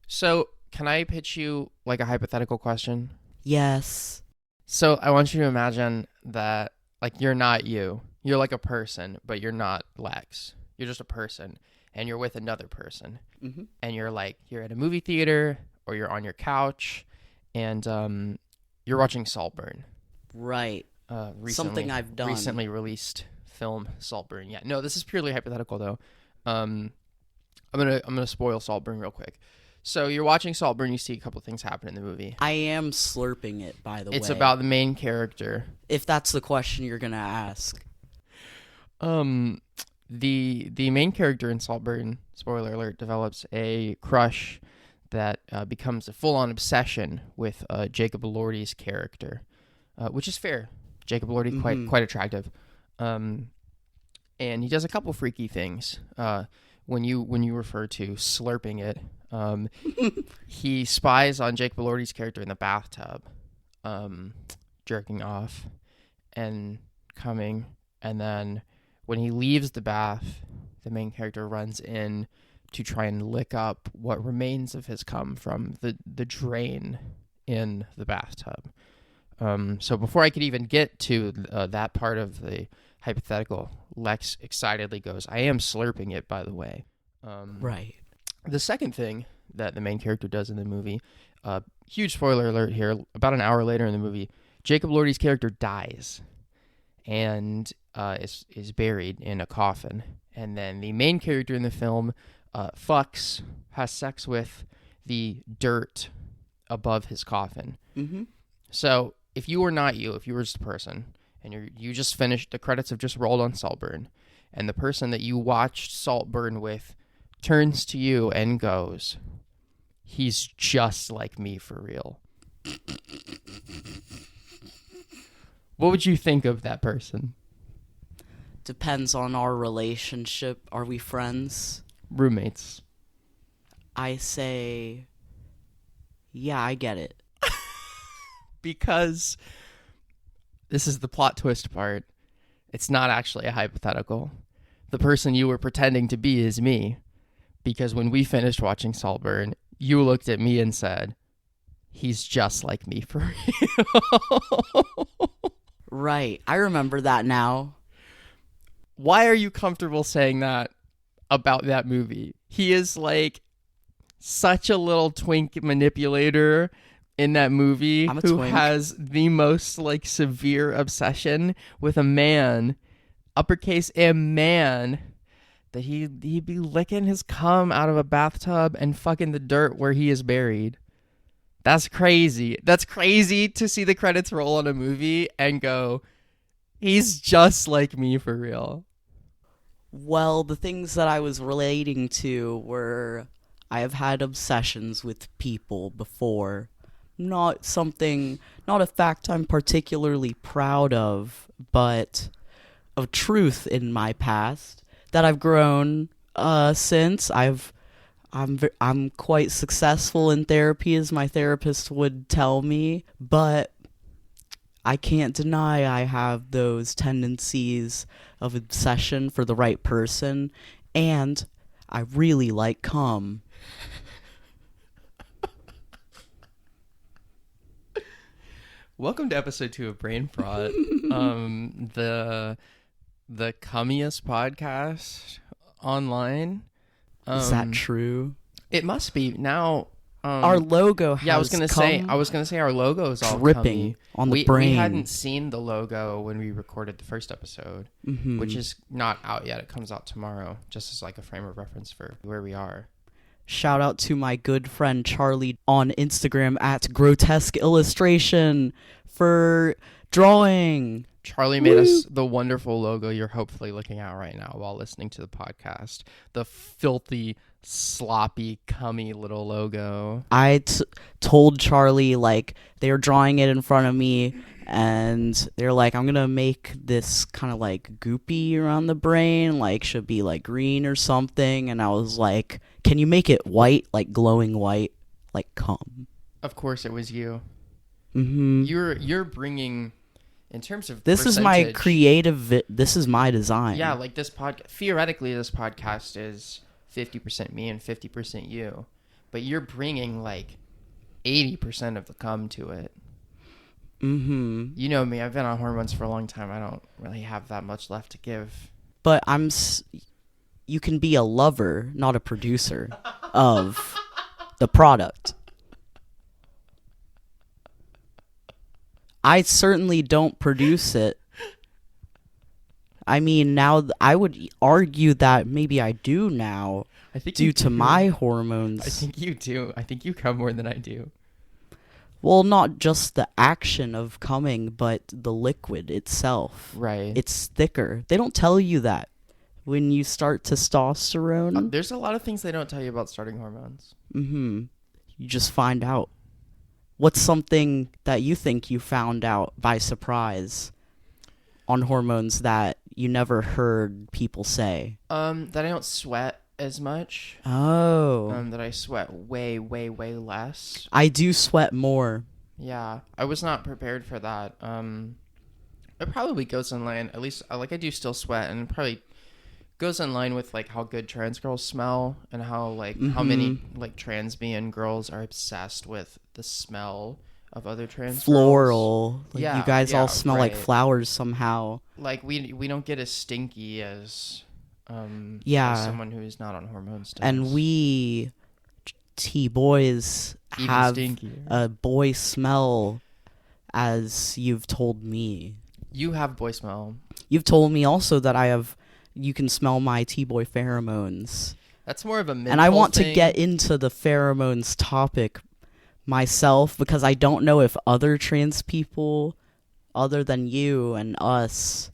So, can I pitch you like a hypothetical question? Yes. So, I want you to imagine that like you're not you. You're like a person, but you're not Lex. You're just a person and you're with another person. Mm-hmm. And you're at a movie theater or you're on your couch and you're watching Saltburn. Right. Something I've done. Recently released film Saltburn. Yeah. No, this is purely hypothetical though. I'm gonna spoil Saltburn real quick. So you're watching Saltburn, you see a couple things happen in the movie. I am slurping it, by the way. It's about the main character. If that's the question you're gonna ask. The main character in Saltburn, spoiler alert, develops a crush that becomes a full-on obsession with Jacob Elordi's character, which is fair. Jacob Elordi, quite attractive. And he does a couple freaky things. When you refer to slurping it, he spies on Jacob Elordi's character in the bathtub, jerking off and coming, and then when he leaves the bath, the main character runs in to try and lick up what remains of his cum from the drain in the bathtub. So before I could even get to that part of the hypothetical, Lex excitedly goes, "I am slurping it, by the way." Right. The second thing that the main character does in the movie, huge spoiler alert here, about an hour later in the movie, Jacob Elordi's character dies and is buried in a coffin. And then the main character in the film has sex with the dirt above his coffin. Mm-hmm. So if you were not you, if you were just a person, and you just finished, the credits have just rolled on Saltburn, and the person that you watched Saltburn with turns to you and goes, "He's just like me for real." What would you think of that person? Depends on our relationship. Are we friends? Roommates. I say, yeah, I get it. Because this is the plot twist part. It's not actually a hypothetical. The person you were pretending to be is me. Because when we finished watching Saltburn, you looked at me and said, "He's just like me for real." Right. I remember that now. Why are you comfortable saying that about that movie? He is like such a little twink manipulator in that movie who twink. has the most like severe obsession with a man, uppercase M man, that he'd be licking his cum out of a bathtub and fucking the dirt where he is buried. That's crazy. That's crazy to see the credits roll on a movie and go, "He's just like me for real." Well, the things that I was relating to were I have had obsessions with people before. Not a fact I'm particularly proud of, but of truth in my past that I've grown since. I'm quite successful in therapy, as my therapist would tell me, but I can't deny I have those tendencies of obsession for the right person, and I really like cum. Welcome to episode 2 of Brain Frot, the cummiest podcast online. Is that true? It must be now. Our logo has I was gonna say our logo is all dripping cummy. on the brain. We hadn't seen the logo when we recorded the first episode, which is not out yet. It comes out tomorrow, just as like a frame of reference for where we are. Shout out to my good friend Charlie on Instagram at Grotesque Illustration for drawing. Charlie made us the wonderful logo you're hopefully looking at right now while listening to the podcast. The filthy, sloppy, cummy little logo. I told Charlie, like, they were drawing it in front of me, and they're like, I'm going to make this kind of, like, goopy around the brain, like, should be, like, green or something. And I was like, can you make it white, like, glowing white, like cum? Of course it was you. Mm-hmm. You're bringing... In terms of this is my creative. This is my design. Yeah, like this podcast. Theoretically, this podcast is 50% me and 50% you. but you're bringing like 80% of the cum to it. Mm-hmm. You know me, I've been on hormones for a long time. I don't really have that much left to give. But you can be a lover, not a producer of the product. I certainly don't produce it. I mean, now I would argue that maybe I do now, due to my hormones. I think you do. I think you come more than I do. Well, not just the action of coming, but the liquid itself. Right. It's thicker. They don't tell you that when you start testosterone. There's a lot of things they don't tell you about starting hormones. Mm-hmm. You just find out. What's something that you think you found out by surprise on hormones that you never heard people say? That I don't sweat as much. Oh. That I sweat way, way, way less. I do sweat more. Yeah, I was not prepared for that. It probably goes in line, at least, like, I do still sweat, and it probably goes in line with, like, how good trans girls smell, and how, like, how many, like, transbian girls are obsessed with the smell of other trans Floral. girls. Like, you guys all smell like flowers somehow. Like, we don't get as stinky as someone who's not on hormones does. And we T-Boys have stinkier. A boy smell, as you've told me. You have boy smell. You've told me also that you can smell my T-boy pheromones. That's more of a mental And I want thing. to get into the pheromones topic myself, because I don't know if other trans people, other than you and us,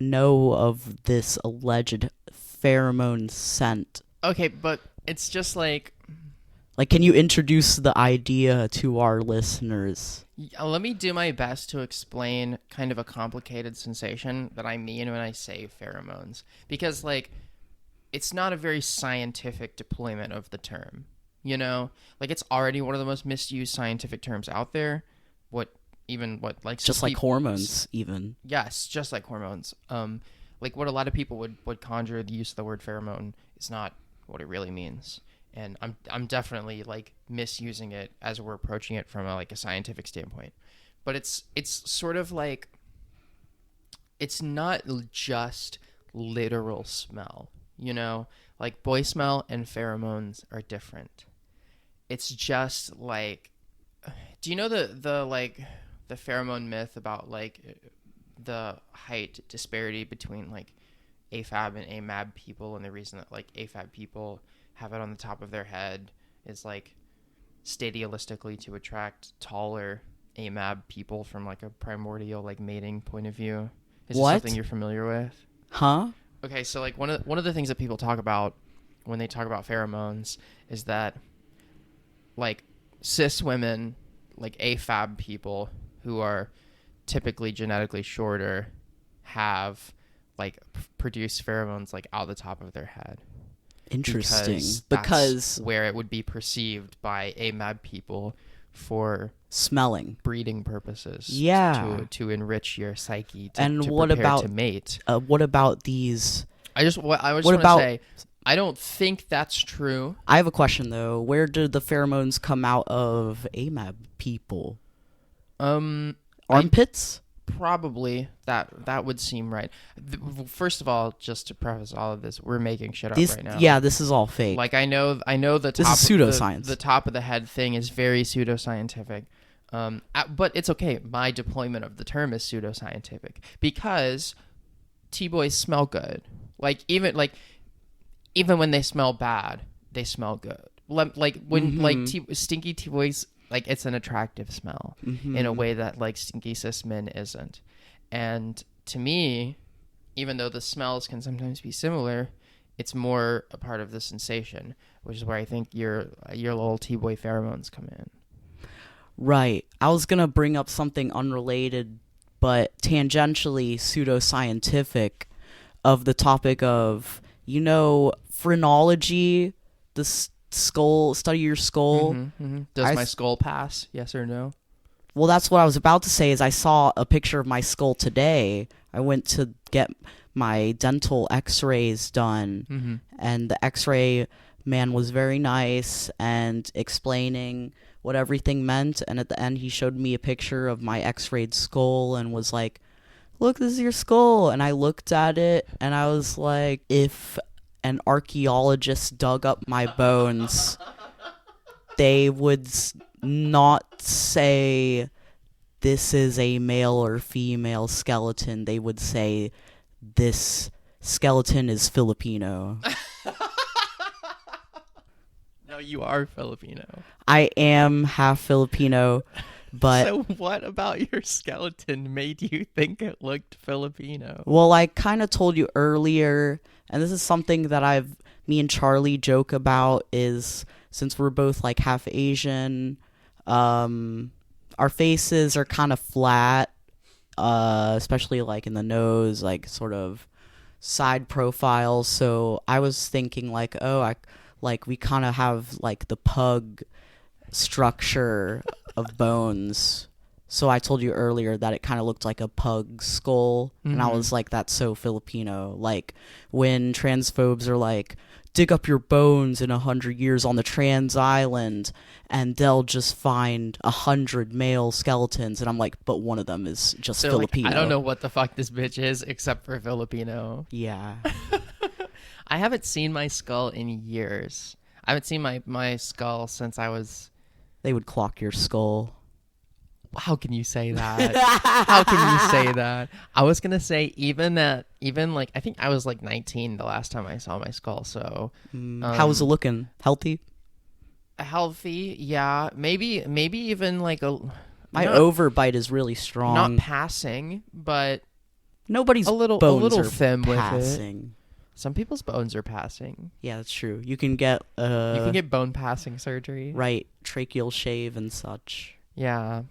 know of this alleged pheromone scent. Okay, but it's just like... Like, can you introduce the idea to our listeners? Let me do my best to explain kind of a complicated sensation that I mean when I say pheromones. Because, like, it's not a very scientific deployment of the term, you know? Like, it's already one of the most misused scientific terms out there. Just like hormones, even. Yes, just like hormones. Like, what a lot of people would conjure the use of the word pheromone is not what it really means. And I'm definitely, like, misusing it as we're approaching it from a scientific standpoint. But it's sort of like, it's not just literal smell, you know? Like, boy smell and pheromones are different. It's just like, do you know the pheromone myth about, like, the height disparity between, like, AFAB and AMAB people, and the reason that, like, AFAB people have it on the top of their head is, like, stadialistically to attract taller AMAB people from, like, a primordial, like, mating point of view. Is this something you're familiar with? Huh? Okay, so, like, one of the things that people talk about when they talk about pheromones is that, like, cis women, like AFAB people who are typically genetically shorter have, like, produce pheromones, like, out the top of their head. Interesting. Because where it would be perceived by AMAB people for smelling, breeding purposes. Yeah. To enrich your psyche to what prepare about to mate. What about these? I just want to say, I don't think that's true. I have a question though. Where did the pheromones come out of AMAB people? Armpits? Probably that would seem right. First of all, just to preface all of this, we're making shit up right now. Yeah, this is all fake. Like, I know the top, this is pseudoscience. The top of the head thing is very pseudoscientific. But it's okay. My deployment of the term is pseudoscientific because T-boys smell good. Like, even when they smell bad, they smell good. Like when stinky T-boys, like, it's an attractive smell in a way that, like, stinky cis men isn't. And to me, even though the smells can sometimes be similar, it's more a part of the sensation, which is where I think your little T-boy pheromones come in. Right. I was going to bring up something unrelated, but tangentially pseudoscientific, of the topic of, phrenology, the skull, study your skull. Does my skull pass? Yes or no? Well, that's what I was about to say. Is I saw a picture of my skull today. I went to get my dental x-rays done, and the x-ray man was very nice and explaining what everything meant, and at the end he showed me a picture of my x-rayed skull and was like, look, this is your skull. And I looked at it and I was like, if an archaeologist dug up my bones, they would not say this is a male or female skeleton. They would say this skeleton is Filipino. No, you are Filipino. I am half Filipino, but... So what about your skeleton made you think it looked Filipino? Well, I kind of told you earlier, and this is something that me and Charlie joke about, is since we're both like half Asian, our faces are kind of flat, especially like in the nose, like sort of side profiles. So I was thinking like, we kind of have like the pug structure of bones. So I told you earlier that it kind of looked like a pug skull, and I was like, that's so Filipino. Like when transphobes are like, dig up your bones in 100 years on the trans island, and they'll just find 100 male skeletons, and I'm like, but one of them is just Filipino. Like, I don't know what the fuck this bitch is except for Filipino. Yeah. I haven't seen my skull in years. I haven't seen my skull since I was... They would clock your skull. How can you say that? How can you say that? I was gonna say even like I think I was like 19 the last time I saw my skull. So how was it looking? Healthy? Healthy, yeah. Maybe even like my overbite is really strong. Not passing, but nobody's a little thin passing. With it. Some people's bones are passing. Yeah, that's true. You can get bone passing surgery. Right, tracheal shave and such. Yeah.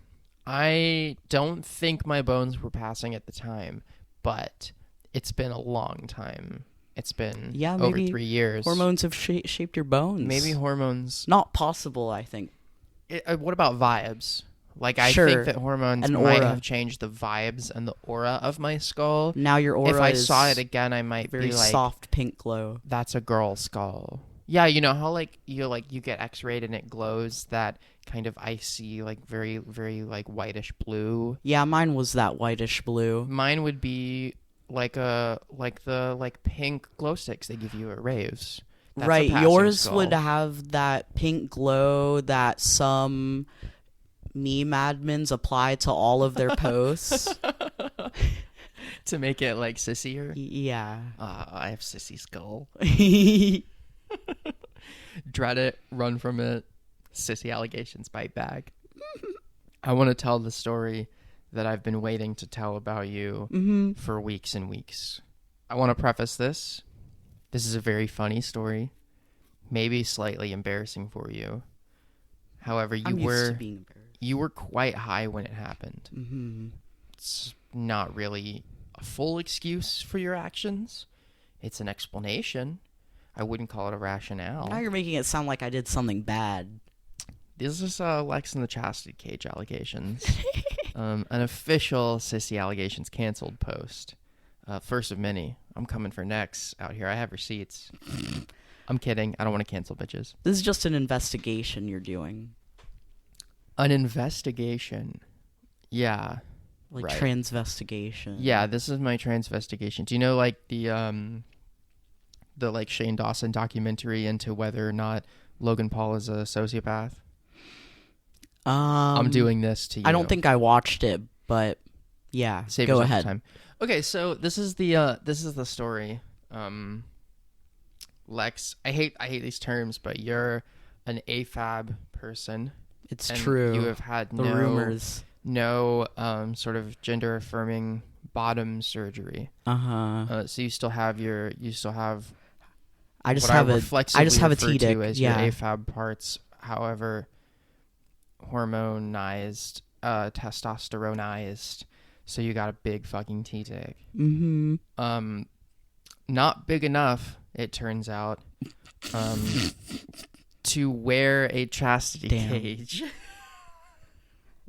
I don't think my bones were passing at the time, but it's been a long time. It's been over 3 years. Hormones have shaped your bones. Maybe hormones. Not possible, I think. What about vibes? Like, I sure. think that hormones might have changed the vibes and the aura of my skull. Now your aura if I saw it again, I might very be like, soft pink glow. That's a girl skull. Yeah, you know how you get x-rayed and it glows that kind of icy, like very, very like whitish blue. Yeah, mine was that whitish blue. Mine would be like the pink glow sticks they give you at raves. That's right, yours skull. would have that pink glow that some meme admins apply to all of their posts. To make it like sissier? Yeah. I have sissy skull. Dread it, run from it, sissy allegations bite back. I want to tell the story that I've been waiting to tell about you for weeks and weeks. I want to preface this. This is a very funny story, maybe slightly embarrassing for you. However, you were quite high when it happened. Mm-hmm. It's not really a full excuse for your actions. It's an explanation. I wouldn't call it a rationale. Now you're making it sound like I did something bad. This is Lex and the Chastity Cage allegations. An official sissy allegations canceled post. First of many. I'm coming for next out here. I have receipts. I'm kidding. I don't want to cancel bitches. This is just an investigation you're doing. An investigation. Yeah. Like right. transvestigation. Yeah, this is my transvestigation. Do you know like the like Shane Dawson documentary into whether or not Logan Paul is a sociopath? I'm doing this to you. I don't think I watched it, but yeah, go ahead. Time. Okay, so this is the story. Lex, I hate these terms, but you're an AFAB person. It's true. You have had rumors. No sort of gender affirming bottom surgery. So you still have I just have a T-dick. As your AFAB parts. However, hormonized, testosteronized. So you got a big fucking T-dick. Mm-hmm. Not big enough, it turns out, to wear a chastity cage.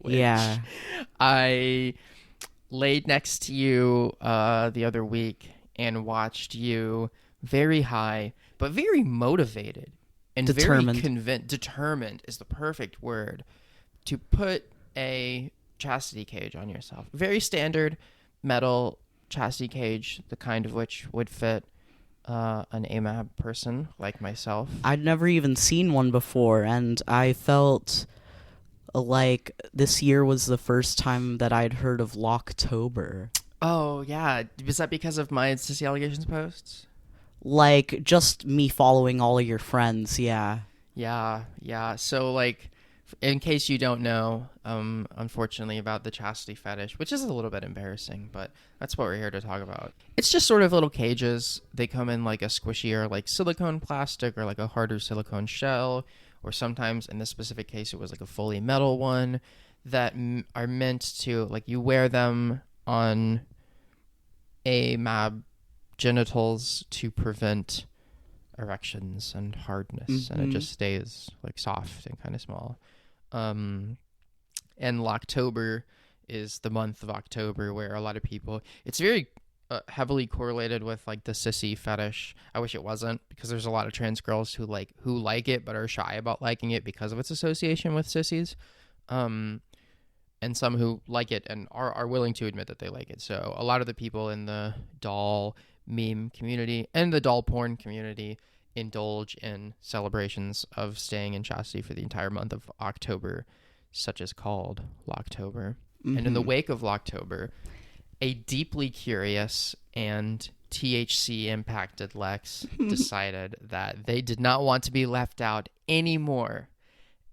Yeah. I laid next to you the other week and watched you very high, but very motivated. and Determined. very determined is the perfect word to put a chastity cage on yourself. Very standard metal chastity cage, the kind of which would fit an AMAB person like myself. I'd never even seen one before, and I felt like this year was the first time that I'd heard of Locktober. Oh, yeah. Was that because of my Sissy Allegations posts? Like, just me following all of your friends, yeah. Yeah. So, like, in case you don't know, unfortunately, about the chastity fetish, which is a little bit embarrassing, but that's what we're here to talk about. It's just sort of little cages. They come in like a squishier, like silicone plastic or like a harder silicone shell, or sometimes in this specific case, it was like a fully metal one that are meant to, like, you wear them on AMAB genitals to prevent erections and hardness, and it just stays like soft and kind of small. And Locktober is the month of October where a lot of people, it's very heavily correlated with like the sissy fetish. I wish it wasn't, because there's a lot of trans girls who like it but are shy about liking it because of its association with sissies, and some who like it and are willing to admit that they like it. So a lot of the people in the doll meme community and the doll porn community indulge in celebrations of staying in chastity for the entire month of October, such as called Locktober. And in the wake of Locktober, a deeply curious and THC impacted Lex decided that they did not want to be left out anymore.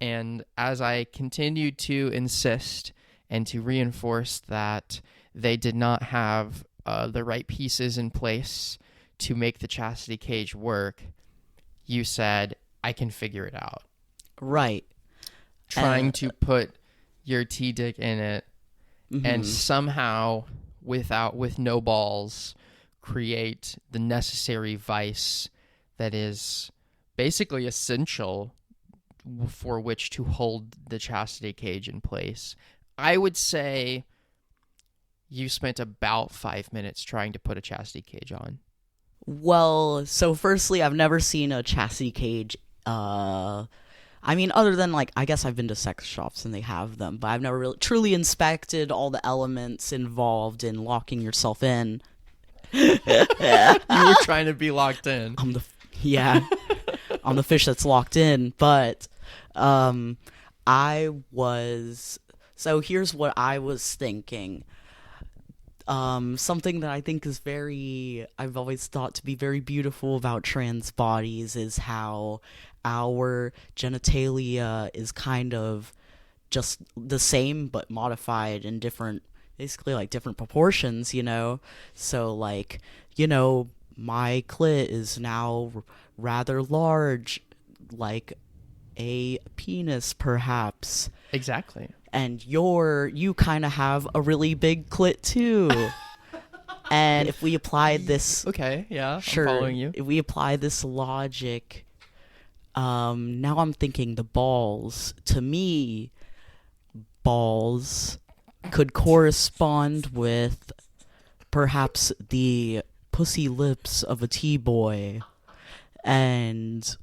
And as I continued to insist and to reinforce that they did not have the right pieces in place to make the chastity cage work, you said, I can figure it out. Right. Trying to put your T-dick in it and somehow, with no balls, create the necessary vice that is basically essential for which to hold the chastity cage in place. I would say you spent about 5 minutes trying to put a chastity cage on. Well, so firstly, I've never seen a chastity cage. I mean, other than, like, I guess I've been to sex shops and they have them, but I've never really truly inspected all the elements involved in locking yourself in. You were trying to be locked in. I'm the fish that's locked in, but so here's what I was thinking. Something that I think is I've always thought to be very beautiful about trans bodies is how our genitalia is kind of just the same but modified in basically like different proportions, you know? So, like, you know, my clit is now rather large, like a penis, perhaps. Exactly. And you kind of have a really big clit too. And if we applied this, okay, yeah, sure, I'm following you. If we apply this logic, now I'm thinking the balls. To me, balls could correspond with perhaps the pussy lips of a T-boy, and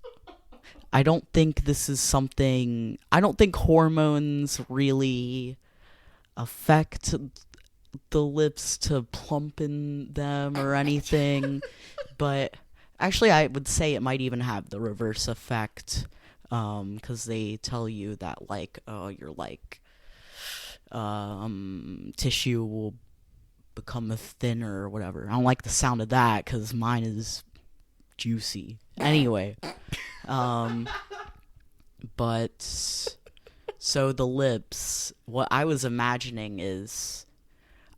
I don't think hormones really affect the lips to plump in them or anything, but actually I would say it might even have the reverse effect, because they tell you that, like, your, like, tissue will become thinner or whatever. I don't like the sound of that because mine is juicy. Anyway, but so the lips, what I was imagining is,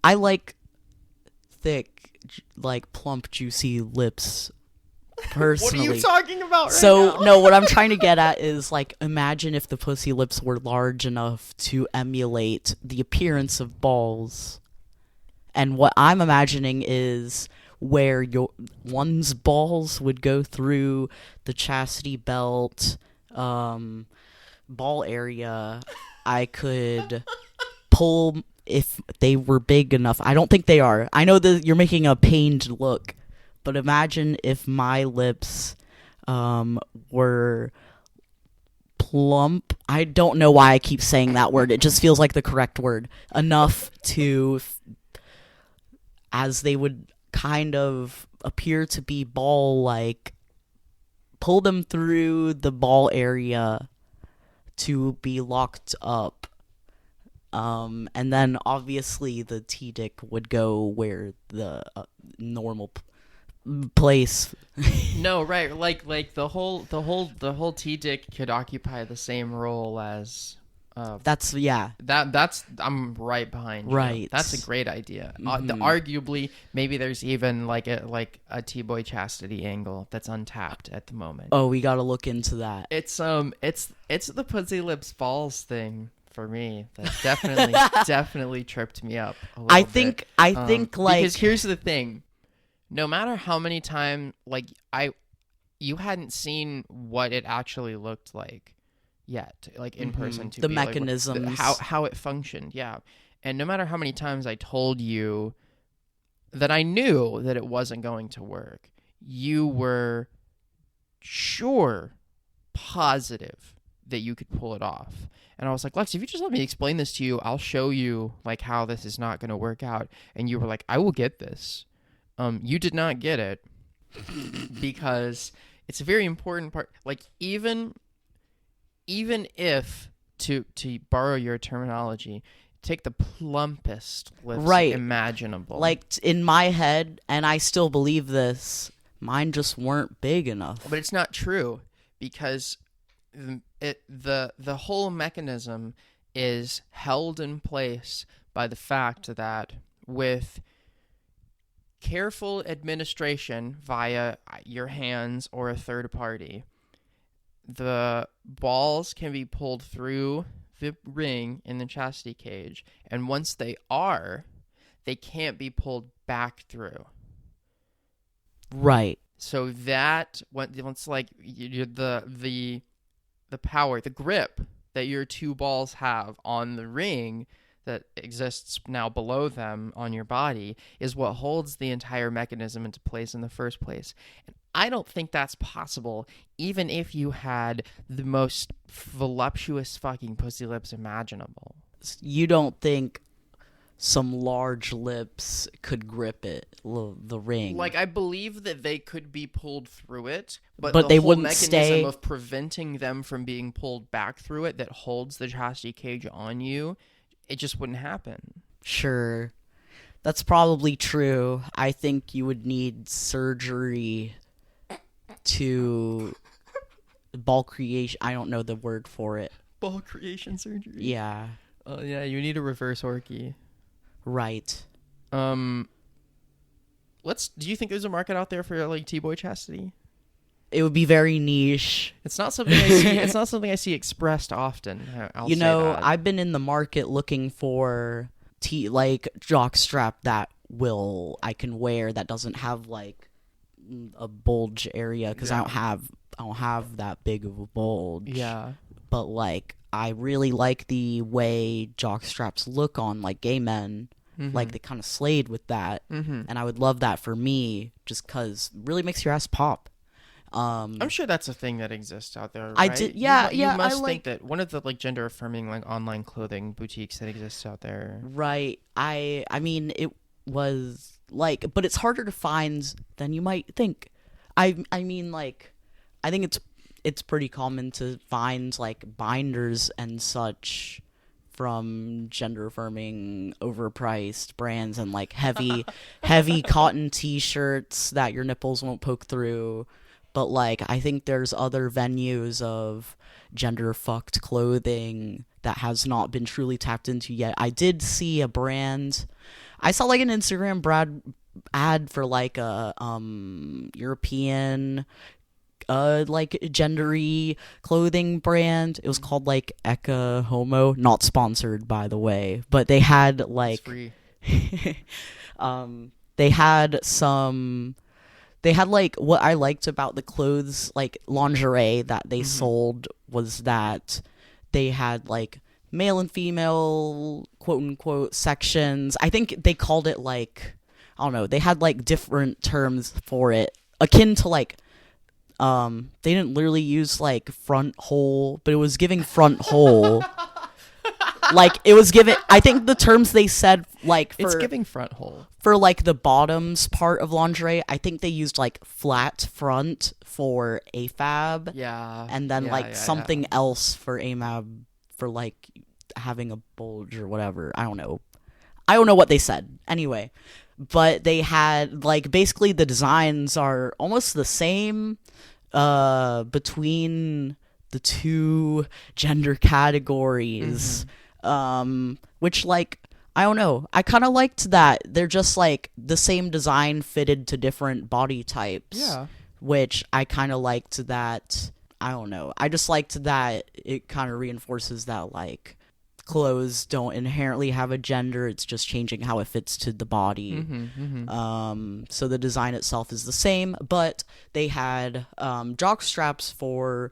I like thick, like plump, juicy lips personally. What are you talking about right So, now? no, what I'm trying to get at is, like, imagine if the pussy lips were large enough to emulate the appearance of balls. And what I'm imagining is where one's balls would go through the chastity belt ball area. I could pull if they were big enough. I don't think they are. I know that you're making a pained look, but imagine if my lips were plump. I don't know why I keep saying that word. It just feels like the correct word. Enough to, as they would kind of appear to be ball-like, pull them through the ball area to be locked up. And then obviously the T-Dick would go where the normal place. No, right? Like the whole T-Dick could occupy the same role as. That's I'm right behind you. Right. That's a great idea. Arguably, maybe there's even like a T-Boy Chastity angle that's untapped at the moment. Oh, we gotta look into that. It's the Pussy Lips Balls thing for me that definitely tripped me up a little I bit. think like, because here's the thing, no matter how many times you hadn't seen what it actually looked like yet, like in person, to the be mechanisms, like, how it functioned, yeah. And no matter how many times I told you that I knew that it wasn't going to work, you were positive that you could pull it off. And I was like, Lex, if you just let me explain this to you, I'll show you like how this is not going to work out. And you were like, I will get this. You did not get it because it's a very important part. Like even if, to borrow your terminology, take the plumpest lifts imaginable. Like in my head, and I still believe this, mine just weren't big enough. But it's not true, because the whole mechanism is held in place by the fact that with careful administration via your hands or a third party, the balls can be pulled through the ring in the chastity cage, and once they can't be pulled back through. Right. So that once like the power, the grip that your two balls have on the ring that exists now below them on your body is what holds the entire mechanism into place in the first place. And I don't think that's possible, even if you had the most voluptuous fucking pussy lips imaginable. You don't think some large lips could grip it, the ring? Like, I believe that they could be pulled through it, but they the whole wouldn't mechanism stay of preventing them from being pulled back through it that holds the chastity cage on you, it just wouldn't happen. Sure. That's probably true. I think you would need surgery to ball creation. I don't know the word for it. Ball creation surgery? Yeah. Yeah, you need a reverse orky. Right. Do you think there's a market out there for like T-Boy Chastity? It would be very niche. It's not something I see. It's not something I see expressed often. I'll say that. I've been in the market looking for jockstrap that I can wear that doesn't have like a bulge area, because I don't have that big of a bulge. Yeah. But like, I really like the way jockstraps look on like gay men. Mm-hmm. Like they kind of slayed with that, and I would love that for me, just because it really makes your ass pop. I'm sure that's a thing that exists out there. Right? You must think that one of the like gender affirming like online clothing boutiques that exists out there. Right. I mean, it was like, but it's harder to find than you might think. I mean, like, I think it's pretty common to find like binders and such from gender affirming overpriced brands, and like heavy cotton t-shirts that your nipples won't poke through. But like, I think there's other venues of gender fucked clothing that has not been truly tapped into yet. I did see a brand. I saw like an Instagram ad for like a European like gendery clothing brand. It was called like Eka Homo, not sponsored by the way, but they had like free. They had like, what I liked about the clothes, like lingerie that they sold, was that they had like male and female quote unquote sections. I think they called it like, I don't know, they had like different terms for it, akin to like They didn't literally use like front hole, but it was giving front hole. Like it was given. I think the terms they said like It's giving front hole. for like the bottoms part of lingerie. I think they used like flat front for AFAB. Yeah. And then Yeah, something else for AMAB for like having a bulge or whatever. I don't know what they said. Anyway, but they had like basically the designs are almost the same between the two gender categories. Which like I don't know. I kind of liked that they're just like the same design fitted to different body types. Yeah. Which I kind of liked that. I don't know. I just liked that it kind of reinforces that like clothes don't inherently have a gender. It's just changing how it fits to the body. So the design itself is the same, but they had jock straps for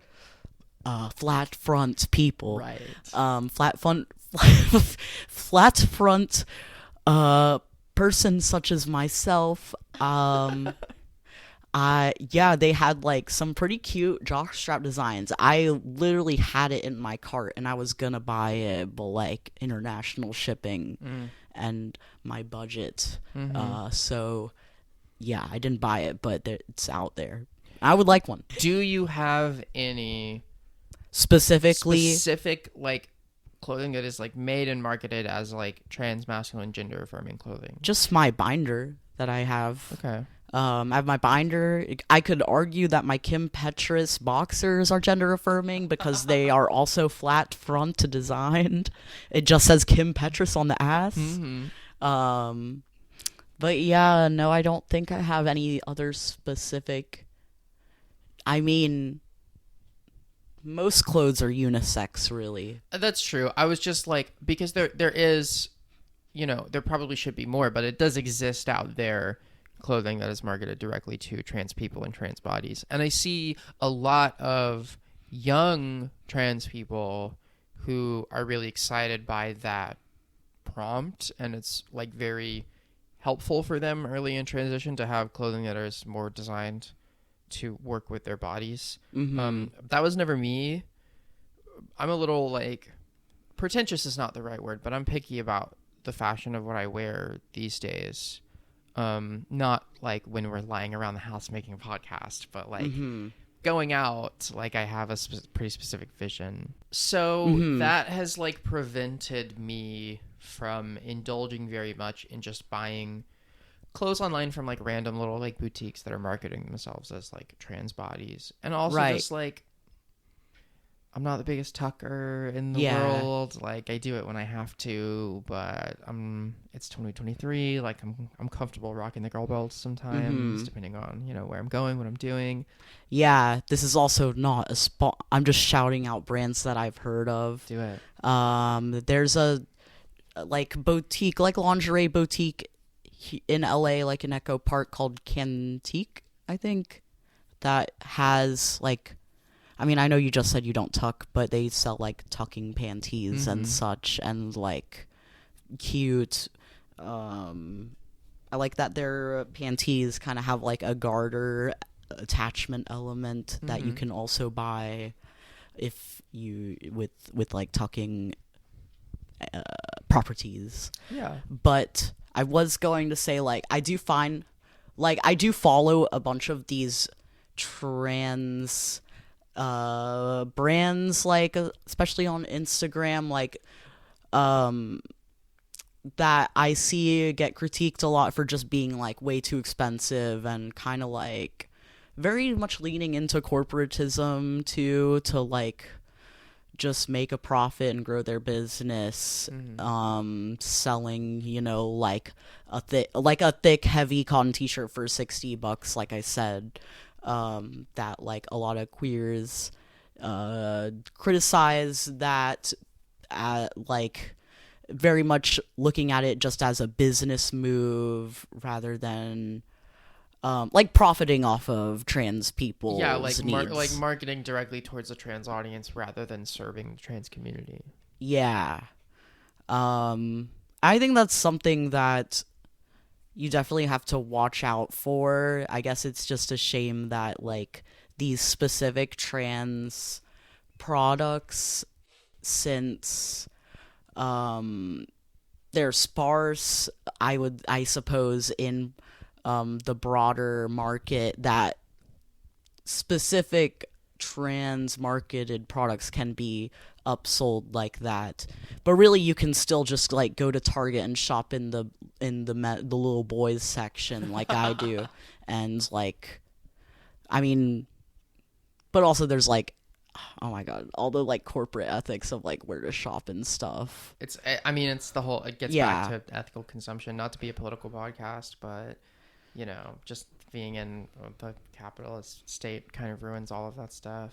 flat front people. Right. Flat front person such as myself. They had like some pretty cute jockstrap designs. I literally had it in my cart and I was gonna buy it, but like international shipping and my budget. So yeah, I didn't buy it, but it's out there. I would like one. Do you have any specific like clothing that is like made and marketed as like trans masculine gender affirming clothing? Just my binder that I have. Okay. I have my binder. I could argue that my Kim Petras boxers are gender affirming because they are also flat front designed. It just says Kim Petras on the ass. But yeah, no, I don't think I have any other specific. I mean, most clothes are unisex, really. That's true. I was just like, because there is, there probably should be more, but it does exist out there, clothing that is marketed directly to trans people and trans bodies. And I see a lot of young trans people who are really excited by that prompt, and it's like very helpful for them early in transition to have clothing that is more designed to work with their bodies. That was never me. I'm a little like pretentious is not the right word, but I'm picky about the fashion of what I wear these days. Not like when we're lying around the house making a podcast, but like going out, like I have a pretty specific vision. So that has like prevented me from indulging very much in just buying clothes online from like random little like boutiques that are marketing themselves as like trans bodies. And also just like, I'm not the biggest tucker in the world. Like I do it when I have to, but it's 2023. Like I'm comfortable rocking the girl belts sometimes, depending on, where I'm going, what I'm doing. Yeah, this is also not a spot. I'm just shouting out brands that I've heard of. Do it. There's a like boutique, like lingerie boutique in LA, like in Echo Park, called Cantique, I think, that has like, I mean, I know you just said you don't tuck, but they sell like tucking panties and such, and like cute. I like that their panties kind of have like a garter attachment element that you can also buy if you with like tucking properties. Yeah. But I was going to say, like, I do follow a bunch of these trans brands, like, especially on Instagram, like, that I see get critiqued a lot for just being, like, way too expensive and kind of, like, very much leaning into corporatism, too, to, like, just make a profit and grow their business, selling, like a thick heavy cotton t-shirt for $60, like I said, that like a lot of queers criticize that, like very much looking at it just as a business move rather than like profiting off of trans people's needs. Like marketing directly towards the trans audience rather than serving the trans community. Yeah. I think that's something that you definitely have to watch out for. I guess it's just a shame that like these specific trans products, since they're sparse, I suppose, in the broader market, that specific trans marketed products can be upsold like that. But really, you can still just like go to Target and shop in the little boys section like I do, and like, I mean, but also there's like, oh my god, all the like corporate ethics of like where to shop and stuff. It's the whole, it gets back to ethical consumption, not to be a political podcast, but just being in the capitalist state kind of ruins all of that stuff.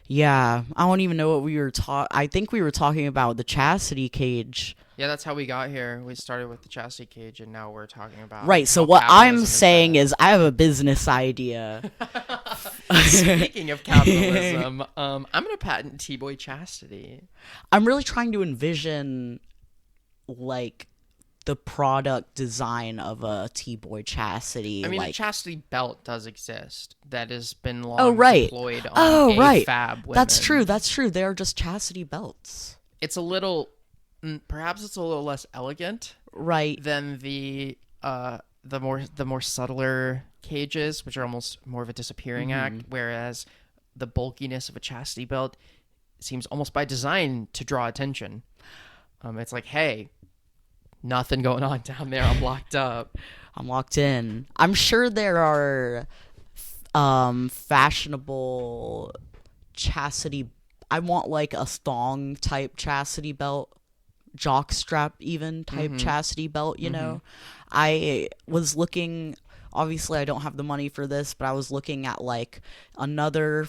Yeah, I don't even know what we were I think we were talking about the chastity cage. Yeah, that's how we got here. We started with the chastity cage, and now we're talking about... Right, so what I'm saying is I have a business idea. Speaking of capitalism, I'm going to patent T-Boy chastity. I'm really trying to envision, like, the product design of a T-Boy chastity. I mean, like, a chastity belt does exist that has been long deployed on AFAB women. That's true. They're just chastity belts. It's a little... Perhaps it's a little less elegant, right, than the more subtler cages, which are almost more of a disappearing act. Whereas the bulkiness of a chastity belt seems almost by design to draw attention. It's like, hey, nothing going on down there. I'm locked up. I'm locked in. I'm sure there are fashionable chastity. I want like a thong type chastity belt. Jockstrap even type chastity belt, you know. I was looking, obviously I don't have the money for this, but I was looking at like another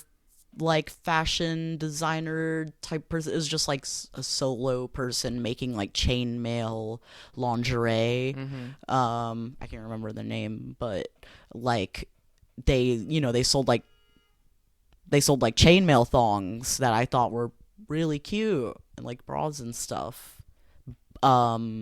like fashion designer type person. It was just like a solo person making like chainmail lingerie. I can't remember the name, but like they sold like chainmail thongs that I thought were really cute, and like bras and stuff. But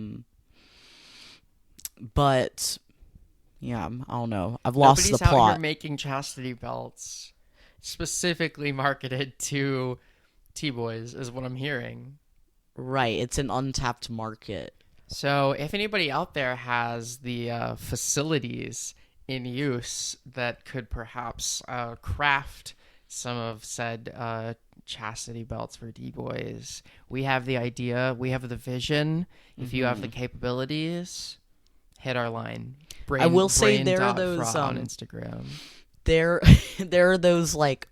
yeah, I don't know. I've lost the plot. Nobody's out here making chastity belts specifically marketed to T-Boys, is what I'm hearing. Right, it's an untapped market. So if anybody out there has the facilities in use that could perhaps craft some of said chastity belts for D-Boys, we have the idea, we have the vision. If you have the capabilities, hit our line. I will say there are those Frot on Instagram. There are those like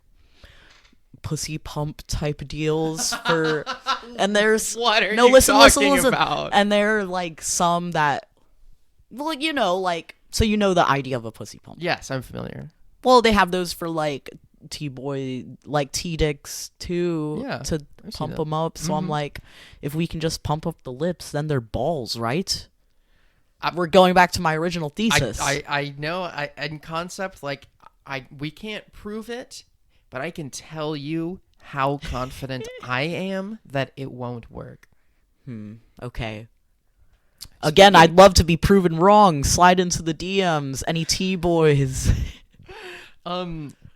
pussy pump type deals for, and there's listen about? And there are like some that, well, so the idea of a pussy pump. Yes, I'm familiar. Well, they have those for like T-Boy, like T-dicks too, to pump them up. So I'm like, if we can just pump up the lips, then they're balls, right? We're going back to my original thesis. I know, in concept, like, we can't prove it, but I can tell you how confident I am that it won't work. Okay. Again, I'd love to be proven wrong. Slide into the DMs, any T-Boys.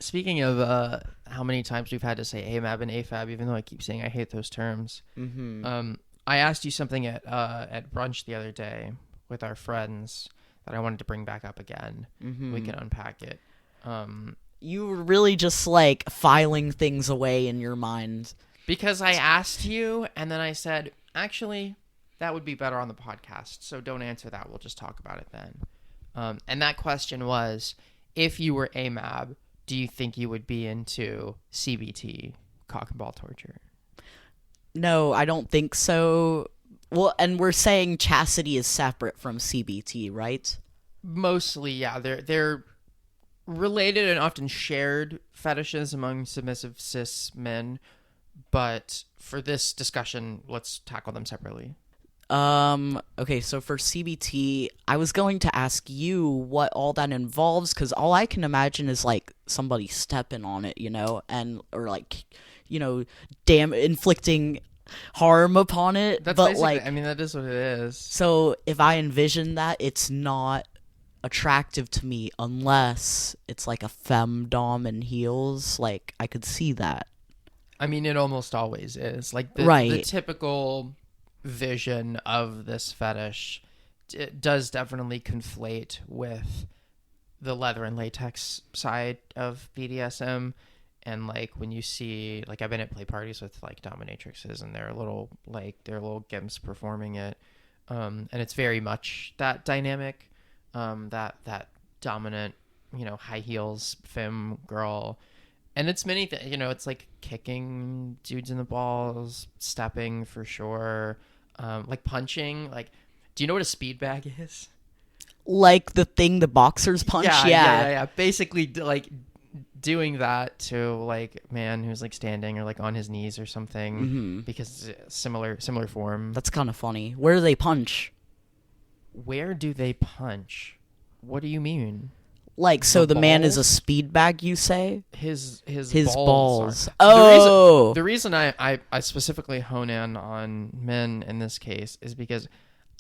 Speaking of how many times we've had to say AMAB and AFAB, even though I keep saying I hate those terms, I asked you something at brunch the other day with our friends that I wanted to bring back up again. We can unpack it. You were really just like filing things away in your mind. Because I asked you, and then I said, actually, that would be better on the podcast, so don't answer that. We'll just talk about it then. And that question was, if you were AMAB, do you think you would be into CBT, cock and ball torture? No, I don't think so. Well, and we're saying chastity is separate from CBT, right? Mostly, yeah. They're related and often shared fetishes among submissive cis men, but for this discussion, let's tackle them separately. Okay, so for CBT, I was going to ask you what all that involves, because all I can imagine is, like, somebody stepping on it, or, like, inflicting harm upon it. That's but, basically, like, I mean, that is what it is. So, if I envision that, it's not attractive to me unless it's like a femdom in heels. Like, I could see that. I mean, it almost always is. Like, the Right. typical vision of this fetish does definitely conflate with the leather and latex side of BDSM. And, like, when you see, like, I've been at play parties with, like, dominatrixes, and they're little gimps performing it. And it's very much that dynamic, that dominant, high heels, femme girl. And it's many things, it's like kicking dudes in the balls, stepping for sure, like punching. Like, do you know what a speed bag is? Like the thing the boxers punch? Yeah. Basically, like, doing that to, like, a man who's, like, standing or, like, on his knees or something, because similar form. That's kind of funny. Where do they punch? Where do they punch? What do you mean? Like, so the man is a balls? speed bag, you say? His balls. are. Oh! The reason I specifically hone in on men in this case is because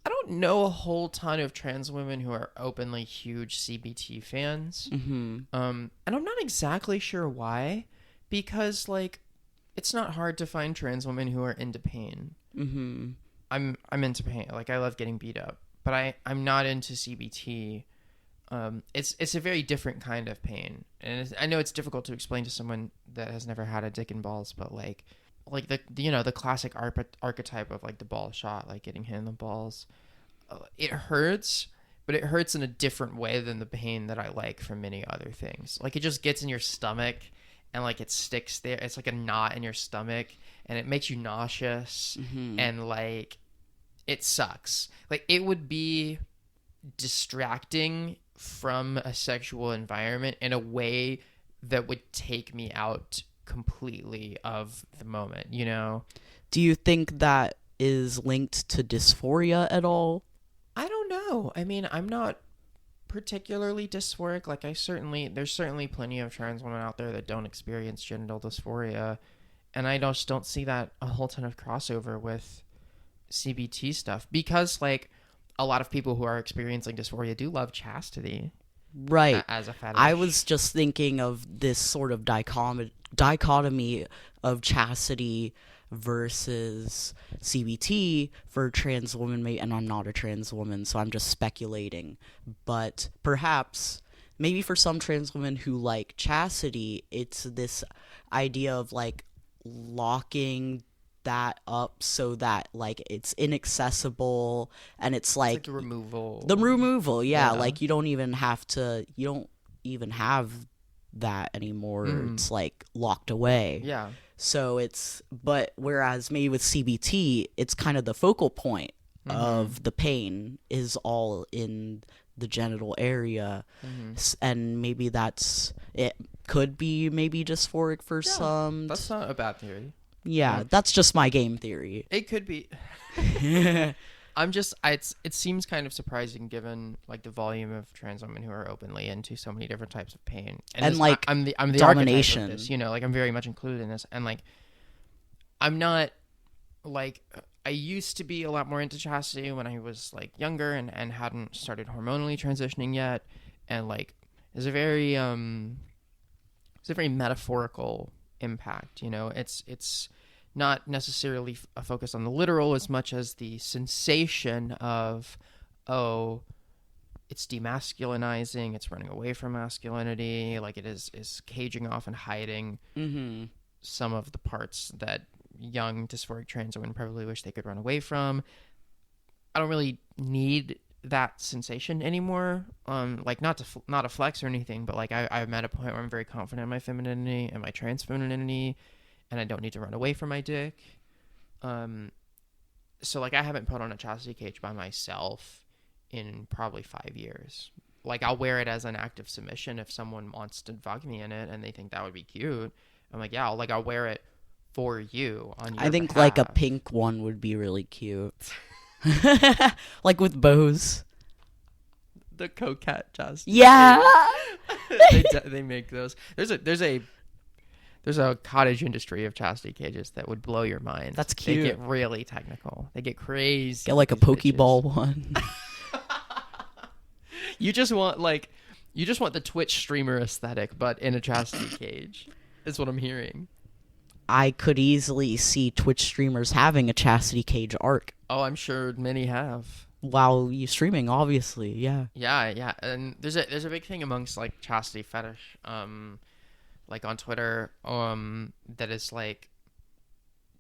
I don't know a whole ton of trans women who are openly huge CBT fans. And I'm not exactly sure why, because, like, it's not hard to find trans women who are into pain. I'm into pain. Like, I love getting beat up, but I'm not into CBT. It's a very different kind of pain, and I know it's difficult to explain to someone that has never had a dick and balls, but like the classic archetype of, like, the ball shot, like getting hit in the balls, it hurts, but it hurts in a different way than the pain that I like from many other things. Like, it just gets in your stomach, and, like, it sticks there. It's like a knot in your stomach, and it makes you nauseous, and, like, it sucks. Like, it would be distracting from a sexual environment in a way that would take me out completely of the moment, Do you think that is linked to dysphoria at all? I don't know. I mean, I'm not particularly dysphoric. Like, there's certainly plenty of trans women out there that don't experience genital dysphoria, and I just don't see that a whole ton of crossover with CBT stuff, because, like, a lot of people who are experiencing dysphoria do love chastity. Right. As a fetish. I was just thinking of this sort of dichotomy of chastity versus CBT for trans women, and I'm not a trans woman, so I'm just speculating. But perhaps, maybe for some trans women who like chastity, it's this idea of, like, locking that up so that, like, it's inaccessible, and it's like the removal. Yeah. Like, you don't even have that anymore. It's, like, locked away. Yeah. So but whereas maybe with CBT, it's kind of the focal point of the pain is all in the genital area, and maybe it could be maybe dysphoric for some. That's not a bad theory. Yeah, that's just my game theory. It could be. It seems kind of surprising given, like, the volume of trans women who are openly into so many different types of pain, and like, I'm the domination. Archetype of this, like, I'm very much included in this, and, like, I'm not, like, I used to be a lot more into chastity when I was, like, younger and hadn't started hormonally transitioning yet, and, like, it's a very metaphorical impact. It's not necessarily a focus on the literal as much as the sensation of, it's demasculinizing, it's running away from masculinity, like, it is caging off and hiding some of the parts that young dysphoric trans women probably wish they could run away from. I don't really need that sensation anymore, like, not a flex or anything, but, like, I'm at a point where I'm very confident in my femininity and my trans femininity, and I don't need to run away from my dick. So, like, I haven't put on a chastity cage by myself in probably 5 years. Like, I'll wear it as an act of submission if someone wants to fuck me in it and they think that would be cute. I'm like, yeah, I'll wear it for you on your I think behalf. like a pink one would be really cute. Like with bows. The coquette chastity. Yeah. They make those. There's a cottage industry of chastity cages that would blow your mind. That's cute. They get really technical. They get crazy. Get like a Pokeball one. You just want the Twitch streamer aesthetic, but in a chastity cage. Is what I'm hearing. I could easily see Twitch streamers having a chastity cage arc. Oh, I'm sure many have. While you streaming, obviously, yeah. Yeah, and there's a big thing amongst like chastity fetish, like on Twitter, that is like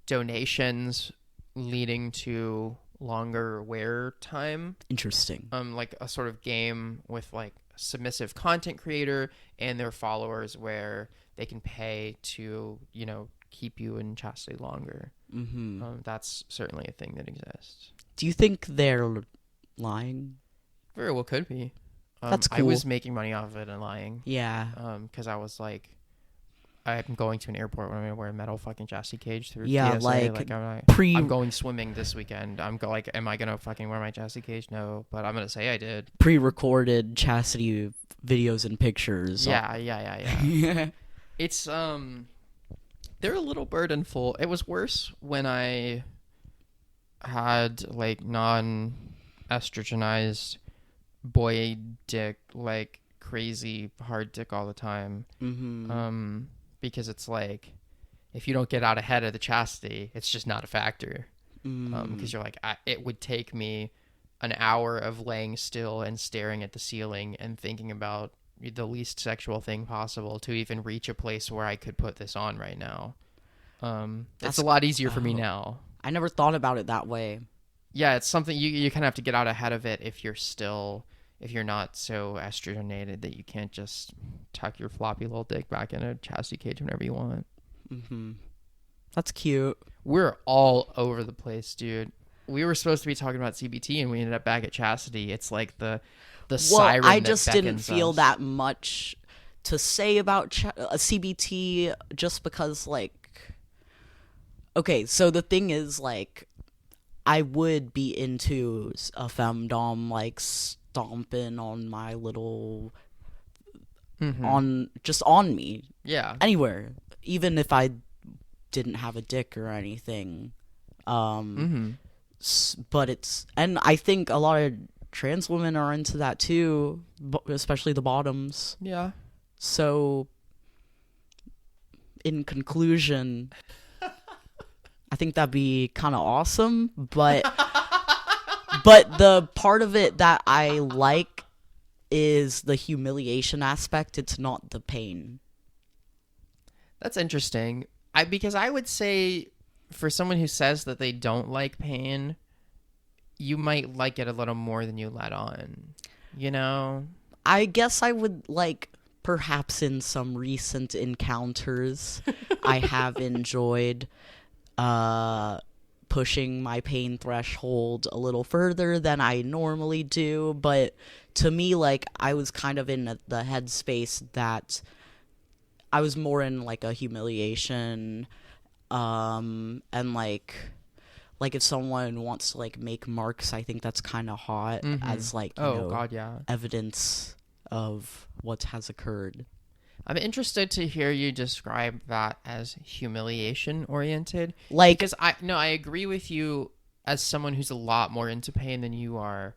donations leading to longer wear time. Interesting. Like a sort of game with like submissive content creator and their followers where they can pay to, keep you in chastity longer. Mm-hmm. That's certainly a thing that exists. Do you think they're lying? Very well could be. That's cool. I was making money off of it and lying. Yeah. Because I was like, I'm going to an airport when I'm gonna wear a metal fucking chastity cage through yeah, TSA. like I'm going swimming this weekend. Am I gonna fucking wear my chastity cage? No, but I'm gonna say I did. Pre-recorded chastity videos and pictures. Yeah. It's they're a little burdenful. It was worse when I had like non-estrogenized boy dick, like crazy hard dick all the time. Mm-hmm. Because it's like, if you don't get out ahead of the chastity, it's just not a factor. Because you're like, it would take me an hour of laying still and staring at the ceiling and thinking about the least sexual thing possible to even reach a place where I could put this on right now. It's a lot easier for me now. I never thought about it that way. Yeah, it's something you kind of have to get out ahead of it if you're not so estrogenated that you can't just tuck your floppy little dick back in a chastity cage whenever you want. Mm-hmm. That's cute. We're all over the place, dude. We were supposed to be talking about CBT and we ended up back at chastity. It's like the siren I that just didn't beckons feel us. that much to say about CBT just because, like... Okay, so the thing is, like, I would be into a femdom, like, stomping on my little... on me. Yeah. Anywhere. Even if I didn't have a dick or anything. But it's... And I think a lot of trans women are into that too, especially the bottoms. Yeah. So, in conclusion, I think that'd be kind of awesome, but the part of it that I like is the humiliation aspect. It's not the pain. That's interesting. Because I would say for someone who says that they don't like pain, you might like it a little more than you let on. I guess I would like, perhaps in some recent encounters, I have enjoyed pushing my pain threshold a little further than I normally do, but to me, like, I was kind of in the headspace that I was more in, like, a humiliation, and, like, if someone wants to, like, make marks, I think that's kind of hot as, like, God, yeah. evidence of what has occurred. I'm interested to hear you describe that as humiliation oriented. Like, because I agree with you as someone who's a lot more into pain than you are.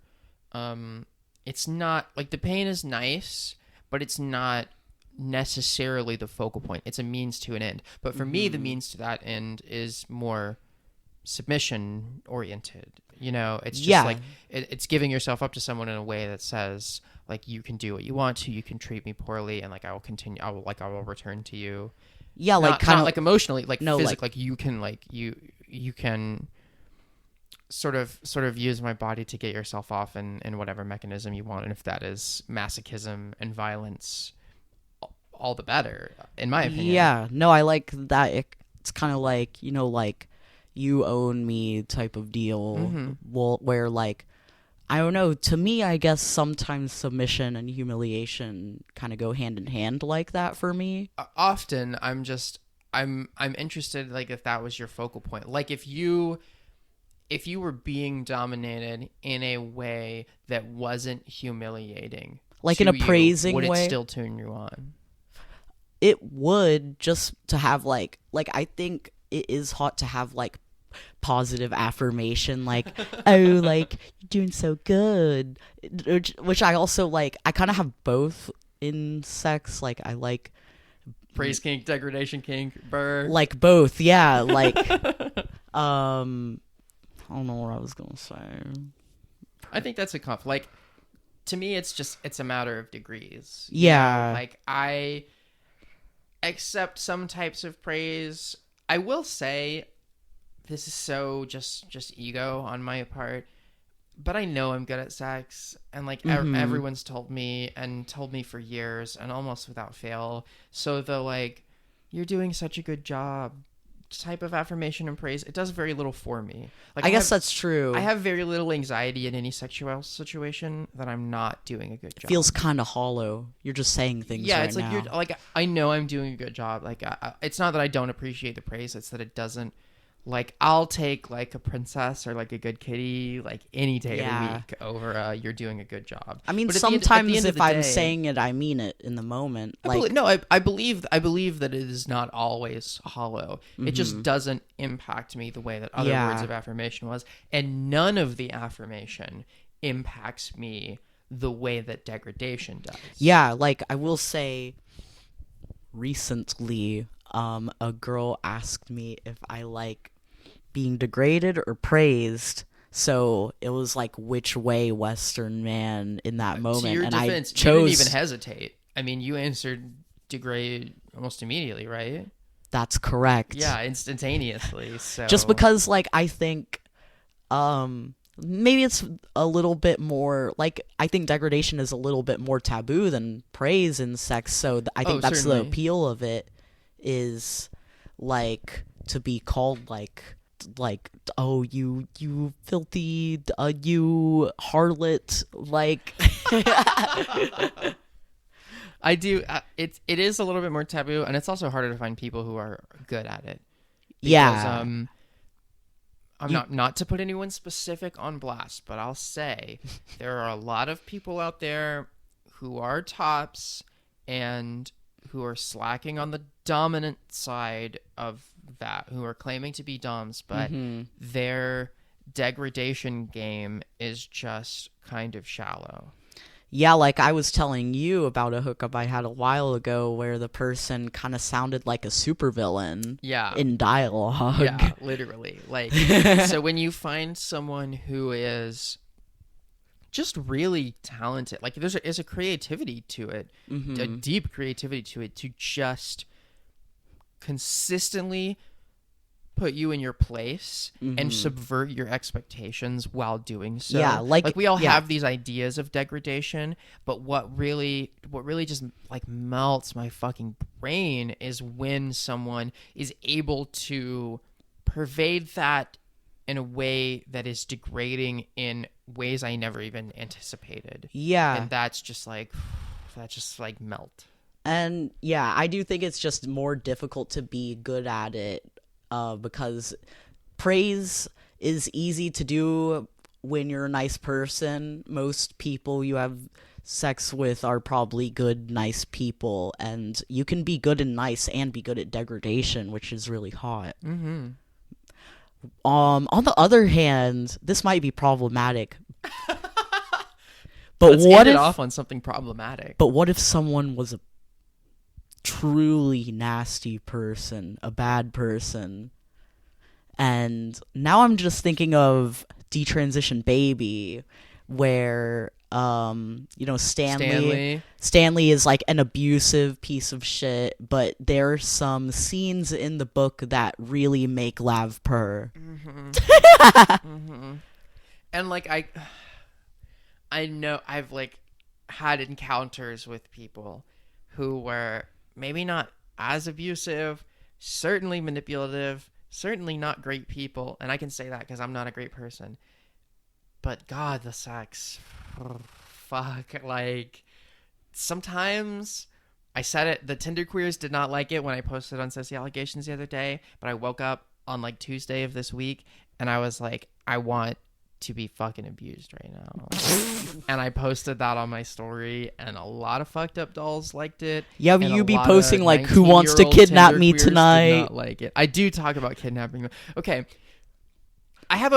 It's not like the pain is nice, but it's not necessarily the focal point. It's a means to an end. But for me, the means to that end is more submission oriented. It's just like it's giving yourself up to someone in a way that says, like, you can do what you want to, you can treat me poorly, and like I will return to you. Yeah, like kind of like emotionally, like no, physically, like you can sort of use my body to get yourself off in whatever mechanism you want, and if that is masochism and violence, all the better, in my opinion. Yeah, no, I like that. It's kind of like, like, you own me type of deal. Well, where, like, I don't know, to me, I guess sometimes submission and humiliation kind of go hand in hand like that for me. Often, I'm interested, like, if that was your focal point. Like, if you were being dominated in a way that wasn't humiliating, like in a praising way, would it still turn you on? It would, just to have, like I think it is hot to have, like, positive affirmation, like, oh, like, you're doing so good. Which I also like. I kind of have both in sex. Like, I like Praise kink, degradation kink, burr. like both. Yeah, like, I don't know what I was gonna say. I think that's like, to me, it's a matter of degrees. Yeah. Like, I accept some types of praise. I will say, this is so just ego on my part, but I know I'm good at sex, and like everyone's told me for years and almost without fail. So the like, you're doing such a good job type of affirmation and praise, it does very little for me. Like, I guess that's true. I have very little anxiety in any sexual situation that I'm not doing a good job. Feels kind of hollow. You're just saying things. Yeah, right it's like now. you're like, I know I'm doing a good job. Like, it's not that I don't appreciate the praise. It's that it doesn't. Like, I'll take like a princess or like a good kitty like any day of the week over you're doing a good job. I mean, but sometimes if I'm saying it, I mean it in the moment. I believe that it is not always hollow. It just doesn't impact me the way that other words of affirmation was, and none of the affirmation impacts me the way that degradation does. Yeah, like I will say, recently, a girl asked me if I like being degraded or praised. So it was like, which way, Western man, in that moment. To your and defense, I chose. You didn't even hesitate. I mean, you answered degrade almost immediately, right? That's correct. Yeah, instantaneously. So just because, like, I think, maybe it's a little bit more like, I think degradation is a little bit more taboo than praise in sex. So I think that's certainly. the appeal of it, is like to be called like oh, you filthy, you harlot, like. I do. It is a little bit more taboo, and it's also harder to find people who are good at it. Because, yeah. I'm not to put anyone specific on blast, but I'll say there are a lot of people out there who are tops and who are slacking on the dominant side of that, who are claiming to be doms, but their degradation game is just kind of shallow. Yeah, like I was telling you about a hookup I had a while ago where the person kind of sounded like a supervillain. Yeah. In dialogue. Yeah, literally. Like, so when you find someone who is just really talented, like there's a creativity to it, a deep creativity to it, to just consistently put you in your place and subvert your expectations while doing so. Yeah, like we all have these ideas of degradation, but what really just like melts my fucking brain is when someone is able to pervade that in a way that is degrading in ways I never even anticipated. Yeah. And that's just like melt. And yeah, I do think it's just more difficult to be good at it, because praise is easy to do when you're a nice person. Most people you have sex with are probably good, nice people, and you can be good and nice and be good at degradation, which is really hot. On the other hand, this might be problematic. But Let's end it off on something problematic. But what if someone was a truly nasty person, a bad person? And now I'm just thinking of Detransition Baby, where Stanley is like an abusive piece of shit, but there are some scenes in the book that really make Lav purr. And like I know I've like had encounters with people who were maybe not as abusive, certainly manipulative, certainly not great people, and I can say that because I'm not a great person. But God, the sex, fuck, like sometimes I said it. The Tinder queers did not like it when I posted on Sissy Allegations the other day, but I woke up on like Tuesday of this week and I was like, I want to be fucking abused right now. And I posted that on my story, and a lot of fucked up dolls liked it. Yeah, but you be posting like, who wants to kidnap me tonight? Did not like it. I do talk about kidnapping. Okay, I have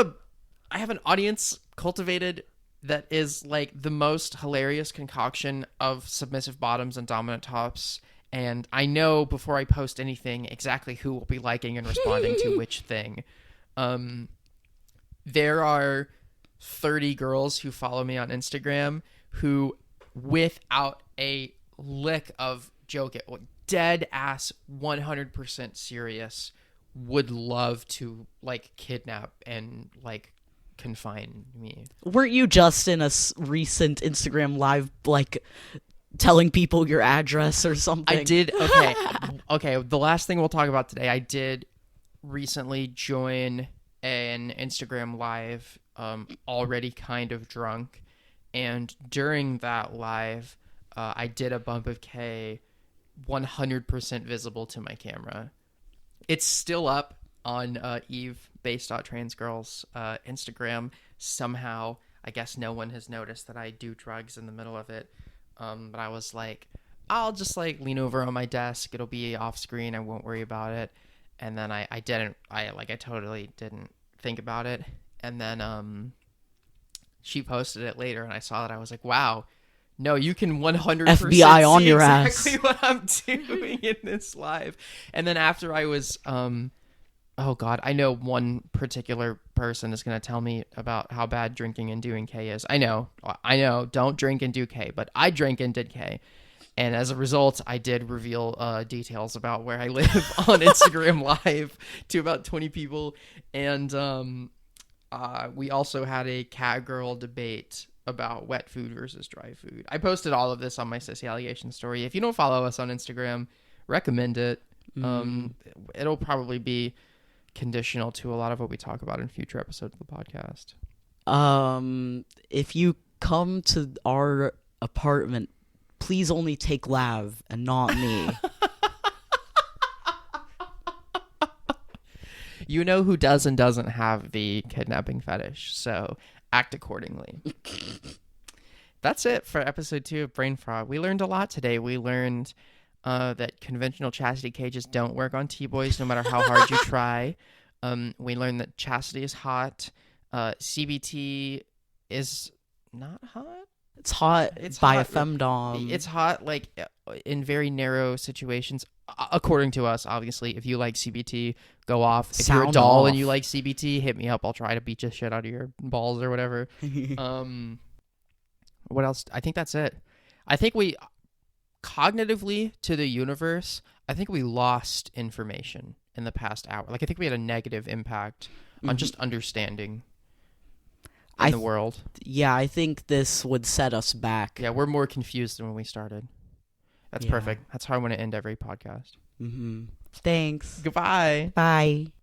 an audience cultivated that is like the most hilarious concoction of submissive bottoms and dominant tops. And I know before I post anything exactly who will be liking and responding to which thing. There are 30 girls who follow me on Instagram who, without a lick of joke, dead ass 100% serious, would love to like kidnap and like confine me. Weren't you just in a recent Instagram live, like, telling people your address or something? I did. Okay. The last thing we'll talk about today, I did recently join an Instagram live, already kind of drunk, and during that live, I did a bump of K 100% visible to my camera. It's still up on Eve base.transgirls Instagram. Somehow, I guess no one has noticed that I do drugs in the middle of it. But I was like, I'll just like lean over on my desk. It'll be off screen. I won't worry about it. And then I totally didn't think about it. And then she posted it later, and I saw that. I was like, wow, no, you can 100% FBI on see your exactly ass. what I'm doing in this live. And then after I was, oh God, I know one particular person is going to tell me about how bad drinking and doing K is. I know, don't drink and do K, but I drank and did K. And as a result, I did reveal details about where I live on Instagram Live to about 20 people. And we also had a cat girl debate about wet food versus dry food. I posted all of this on my Sissy Allegation story. If you don't follow us on Instagram, recommend it. It'll probably be conditional to a lot of what we talk about in future episodes of the podcast. If you come to our apartment, please only take Lav and not me. You know who does and doesn't have the kidnapping fetish, so act accordingly. That's it for episode 2 of Brain Frot. We learned a lot today. We learned that conventional chastity cages don't work on T-Boys no matter how hard you try. We learned that chastity is hot. CBT is not hot. It's hot by a femdom. It's hot, like, in very narrow situations. According to us, obviously, if you like CBT, go off. If you're a doll and you like CBT, hit me up. I'll try to beat the shit out of your balls or whatever. What else? I think that's it. I think we, cognitively to the universe, I think we lost information in the past hour. Like, I think we had a negative impact on just understanding in the world. Yeah, I think this would set us back. Yeah, we're more confused than when we started. That's perfect. That's how I want to end every podcast. Thanks. Goodbye. Bye.